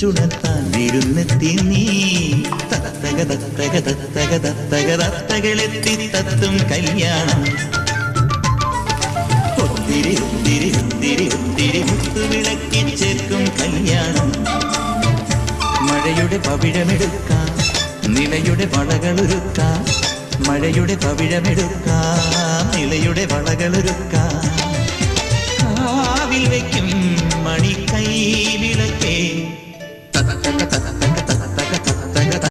വിളിച്ചുണർത്താൻ വിരുന്നെത്തി നീ. തത്തക തത്തക തത്തക തത്തക തത്തകളെത്തി തത്തും കല്യാണം. ഒത്തിരി ഒത്തിരി ഒത്തിരി ഒത്തിരി മുത്തുവിളക്കി ചേർക്കും കല്യാണം. മഴയുടെ പവിഴമെടുക്കാം, നിലയുടെ വളകളൊരുക്കാം. മഴയുടെ പവിഴമെടുക്കാം, നിലയുടെ വളകളൊരുക്കാം. കാവിൽ വയ്ക്കും മണി കൈ വിളക്കേ. തത്തക തത്തക